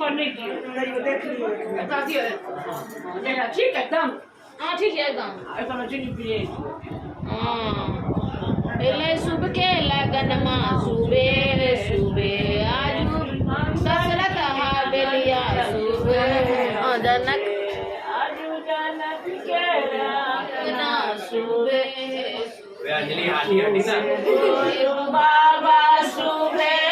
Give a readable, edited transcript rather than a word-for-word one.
नहीं की देख लियो ठीक है एकदम हाँ ठीक है एकदम एकदम चीनी पिए पहले सुबह के लगन माँ सुबह सुबह आजू दशरथ हवेलिया सुबह जनक आजू जनक के ना सुबह वे अंजलि हाथी हटी ना बाबा सुबह